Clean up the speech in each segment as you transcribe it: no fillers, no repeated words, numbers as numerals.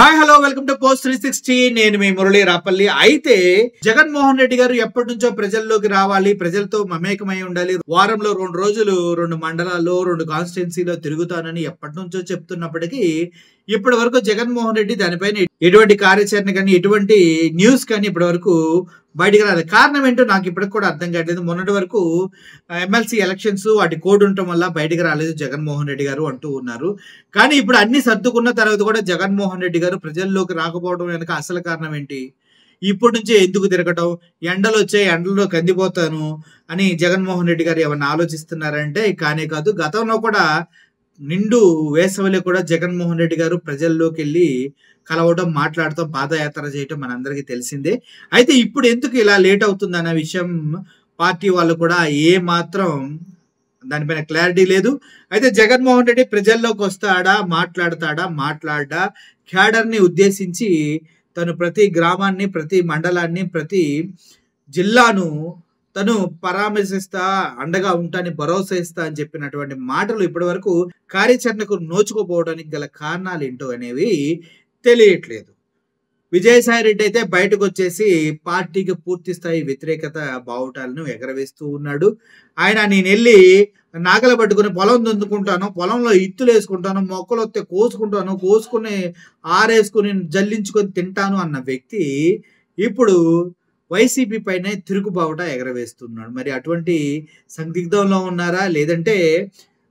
Hi hello welcome to post 360. నేను మీ మురళి రాపల్లి. అయితే జగన్మోహన్ రెడ్డి గారు ఎప్పటి నుంచో ప్రజల్లోకి రావాలి, ప్రజలతో మమేకమై ఉండాలి, వారంలో 2 రోజులు 2 మండలాల్లో 2 కాన్స్టిట్యున్సీలో తిరుగుతానని ఎప్పటి నుంచో చెప్తున్నప్పటికీ ఇప్పటి వరకు జగన్మోహన్ రెడ్డి దానిపైన ఎటువంటి కార్యాచరణ కానీ ఎటువంటి న్యూస్ కానీ ఇప్పటి వరకు బయటికి రాలేదు. కారణం ఏంటో నాకు ఇప్పటికి కూడా అర్థం కావట్లేదు. మొన్నటి వరకు ఎమ్మెల్సీ ఎలక్షన్స్ వాటి కోడ్ ఉండటం వల్ల బయటికి రాలేదు జగన్మోహన్ రెడ్డి గారు అంటూ ఉన్నారు. కానీ ఇప్పుడు అన్ని సర్దుకున్న తర్వాత కూడా జగన్మోహన్ రెడ్డి గారు ప్రజల్లోకి రాకపోవడం వెనక అసలు కారణం ఏంటి? ఇప్పటి నుంచే ఎందుకు తిరగటం? ఎండలు వచ్చే ఎండల్లో కందిపోతాను అని జగన్మోహన్ రెడ్డి గారు ఏమన్నా ఆలోచిస్తున్నారంటే కానే కాదు. గతంలో కూడా నిండు వేసవిలో కూడా జగన్మోహన్ రెడ్డి గారు ప్రజల్లోకి వెళ్ళి కలవడం, మాట్లాడటం, పాదయాత్ర చేయటం మనందరికీ తెలిసిందే. అయితే ఇప్పుడు ఎందుకు ఇలా లేట్ అవుతుంది అన్న విషయం పార్టీ వాళ్ళు కూడా ఏ మాత్రం దానిపైన క్లారిటీ లేదు. అయితే జగన్మోహన్ రెడ్డి ప్రజల్లోకి వస్తాడా, మాట్లాడడా, క్యాడర్ని ఉద్దేశించి తను ప్రతి గ్రామాన్ని, ప్రతి మండలాన్ని, ప్రతి జిల్లాను తను పరామర్శిస్తా, అండగా ఉంటాని, భరోసా ఇస్తా అని చెప్పినటువంటి మాటలు ఇప్పటి వరకు కార్యాచరణకు నోచుకోపోవడానికి గల కారణాలు ఏంటో అనేవి తెలియట్లేదు. విజయసాయి రెడ్డి అయితే బయటకు వచ్చేసి పార్టీకి పూర్తి స్థాయి వ్యతిరేకత బావుటాలను ఎగరవేస్తూ ఉన్నాడు. నేను వెళ్ళి నాగలు పట్టుకుని పొలం దున్నుకుంటాను, పొలంలో ఇత్తులు వేసుకుంటాను, మొక్కలు వస్తే కోసుకుంటాను, కోసుకుని ఆరేసుకుని జల్లించుకొని తింటాను అన్న వ్యక్తి ఇప్పుడు వైసీపీ పైనే తిరుగుబావుట ఎగరవేస్తున్నాడు. మరి అటువంటి సందిగ్ధంలో ఉన్నారా, లేదంటే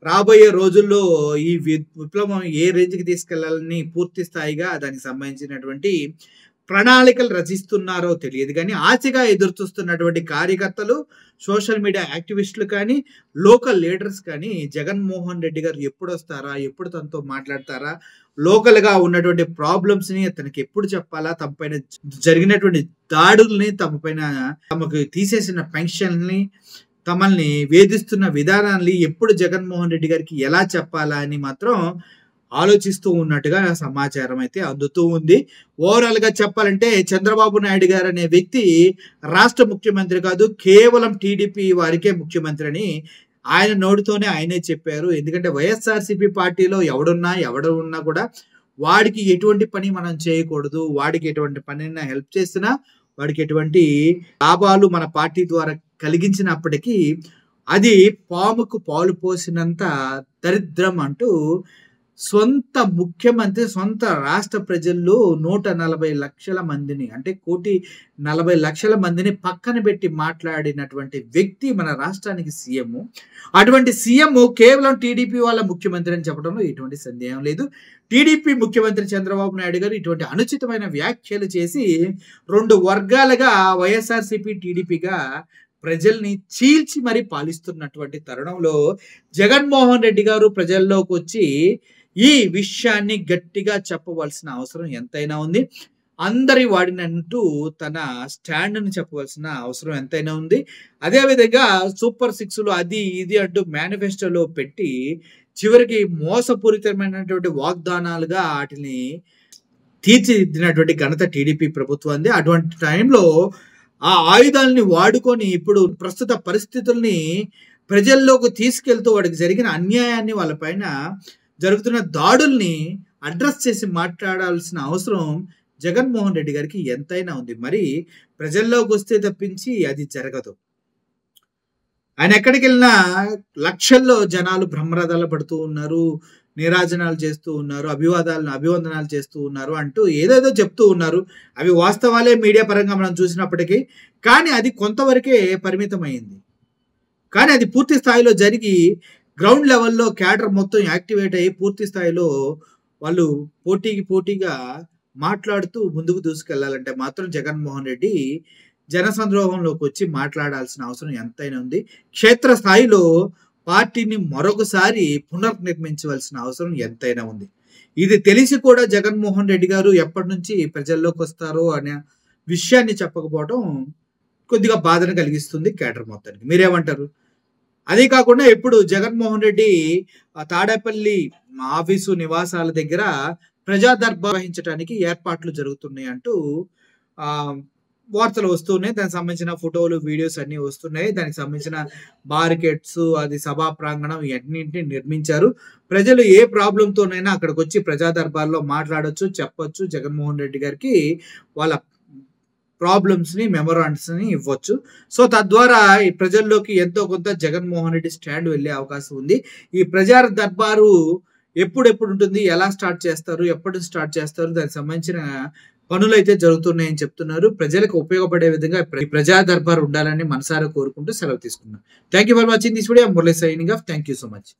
రాబోయే రోజుల్లో ఈ విప్లవం ఏ రేంజ్కి తీసుకెళ్లాలని పూర్తి స్థాయిగా దానికి సంబంధించినటువంటి ప్రణాళికలు రచిస్తున్నారో తెలియదు. కానీ ఆశగా ఎదురు చూస్తున్నటువంటి కార్యకర్తలు, సోషల్ మీడియా యాక్టివిస్టులు కానీ, లోకల్ లీడర్స్ కానీ జగన్మోహన్ రెడ్డి గారు ఎప్పుడు వస్తారా, ఎప్పుడు తనతో మాట్లాడతారా, లోకల్గా ఉన్నటువంటి ప్రాబ్లమ్స్ని తనకి ఎప్పుడు చెప్పాలా, తమ పైన జరిగినటువంటి దాడుల్ని, తమకు తీసేసిన పెన్షన్ని, తమల్ని వేధిస్తున్న విధానాన్ని ఎప్పుడు జగన్మోహన్ రెడ్డి గారికి ఎలా చెప్పాలా అని మాత్రం ఆలోచిస్తూ ఉన్నట్టుగా సమాచారం అయితే అందుతూ ఉంది. ఓవరాల్ గా చెప్పాలంటే చంద్రబాబు నాయుడు గారు అనే వ్యక్తి రాష్ట్ర ముఖ్యమంత్రి కాదు, కేవలం టీడీపీ వారికే ముఖ్యమంత్రి అని ఆయన నోటితోనే ఆయనే చెప్పారు. ఎందుకంటే వైఎస్ఆర్సీపీ పార్టీలో ఎవడున్నా కూడా వాడికి ఎటువంటి పని మనం చేయకూడదు, వాడికి ఎటువంటి పనైనా హెల్ప్ చేసినా, వాడికి ఎటువంటి లాభాలు మన పార్టీ ద్వారా కలిగించినప్పటికీ అది పాముకు పాలు పోసినంత దరిద్రం అంటూ సొంత ముఖ్యమంత్రి, సొంత రాష్ట్ర ప్రజల్లో 140 లక్షల మందిని, అంటే 1,40,00,000 మందిని పక్కన పెట్టి మాట్లాడినటువంటి వ్యక్తి మన రాష్ట్రానికి సీఎం. అటువంటి సీఎం కేవలం టీడీపీ వాళ్ళ ముఖ్యమంత్రి అని చెప్పడంలో ఎటువంటి సందేహం లేదు. టీడీపీ ముఖ్యమంత్రి చంద్రబాబు నాయుడు గారు ఇటువంటి అనుచితమైన వ్యాఖ్యలు చేసి 2 వర్గాలుగా వైఎస్ఆర్సీపీ, టీడీపీగా ప్రజల్ని చీల్చి మరీ పాలిస్తున్నటువంటి తరుణంలో జగన్మోహన్ రెడ్డి గారు ప్రజల్లోకి వచ్చి ఈ విషయాన్ని గట్టిగా చెప్పవలసిన అవసరం ఎంతైనా ఉంది. అందరి వాడినంటూ తన స్టాండ్ని చెప్పవలసిన అవసరం ఎంతైనా ఉంది. అదేవిధంగా సూపర్ 6లు అది ఇది అంటూ మేనిఫెస్టోలో పెట్టి చివరికి మోసపూరితమైనటువంటి వాగ్దానాలుగా వాటిని తీర్చిదిద్దినటువంటి ఘనత టీడీపీ ప్రభుత్వాన్ని. అటువంటి టైంలో ఆ ఆయుధాలని వాడుకొని ఇప్పుడు ప్రస్తుత పరిస్థితుల్ని ప్రజల్లోకి తీసుకెళ్తూ వాడికి జరిగిన అన్యాయాన్ని, వాళ్ళపైన జరుగుతున్న దాడుల్ని అడ్రస్ చేసి మాట్లాడాల్సిన అవసరం జగన్మోహన్ రెడ్డి గారికి ఎంతైనా ఉంది. మరి ప్రజల్లోకి వస్తే తప్పించి అది జరగదు. ఆయన ఎక్కడికి వెళ్ళినా లక్షల్లో జనాలు బ్రహ్మరథాలు పడుతూ ఉన్నారు, నీరాజనాలు చేస్తూ ఉన్నారు, అభివందనాలు చేస్తూ ఉన్నారు అంటూ ఏదేదో చెప్తూ ఉన్నారు. అవి వాస్తవాలే మీడియా పరంగా మనం చూసినప్పటికీ. కానీ అది కొంతవరకే పరిమితమైంది. కానీ అది పూర్తి స్థాయిలో జరిగి గ్రౌండ్ లెవెల్లో క్యాడర్ మొత్తం యాక్టివేట్ అయ్యి పూర్తి స్థాయిలో వాళ్ళు పోటీగా మాట్లాడుతూ ముందుకు దూసుకెళ్లాలంటే మాత్రం జగన్మోహన్ రెడ్డి జనసంద్రోహంలోకి వచ్చి మాట్లాడాల్సిన అవసరం ఎంతైనా ఉంది. క్షేత్రస్థాయిలో పార్టీని మరొకసారి పునర్నిర్మించవలసిన అవసరం ఎంతైనా ఉంది. ఇది తెలిసి కూడా జగన్మోహన్ రెడ్డి గారు ఎప్పటి నుంచి ప్రజల్లోకి వస్తారో అనే విషయాన్ని చెప్పకపోవడం కొద్దిగా బాధను కలిగిస్తుంది క్యాడర్ మొత్తానికి. మీరేమంటారు? అదే కాకుండా ఇప్పుడు జగన్మోహన్ రెడ్డి తాడేపల్లి ఆఫీసు నివాసాల దగ్గర ప్రజా దర్బార్ వహించడానికి ఏర్పాట్లు జరుగుతున్నాయి అంటూ వార్తలు వస్తున్నాయి. దానికి సంబంధించిన ఫోటోలు, వీడియోస్ అన్నీ వస్తున్నాయి. దానికి సంబంధించిన బారికేడ్స్, అది సభా ప్రాంగణం ఇవన్నింటిని నిర్మించారు. ప్రజలు ఏ ప్రాబ్లంతోనైనా అక్కడికొచ్చి ప్రజా దర్బార్‌లో మాట్లాడొచ్చు, చెప్పొచ్చు. జగన్మోహన్ రెడ్డి గారికి వాళ్ళ ప్రాబ్లమ్స్‌ని, మెమోరాండ్స్‌ని ఇవ్వచ్చు. సో, తద్వారా ఈ ప్రజల్లోకి ఎంతో కొంత జగన్మోహన్ రెడ్డి స్టాండ్ వెళ్ళే అవకాశం ఉంది. ఈ ప్రజా దర్బారు ఎప్పుడెప్పుడు ఉంటుంది? ఎలా స్టార్ట్ చేస్తారు? ఎప్పటి నుంచి స్టార్ట్ చేస్తారు? దానికి సంబంధించిన పనులైతే జరుగుతున్నాయని చెప్తున్నారు. ప్రజలకు ఉపయోగపడే విధంగా ఈ ప్రజా దర్బార్ ఉండాలని మనసారా కోరుకుంటూ సెలవు తీసుకున్నాను. Thank you for watching this video. Murali signing off. Thank you so much.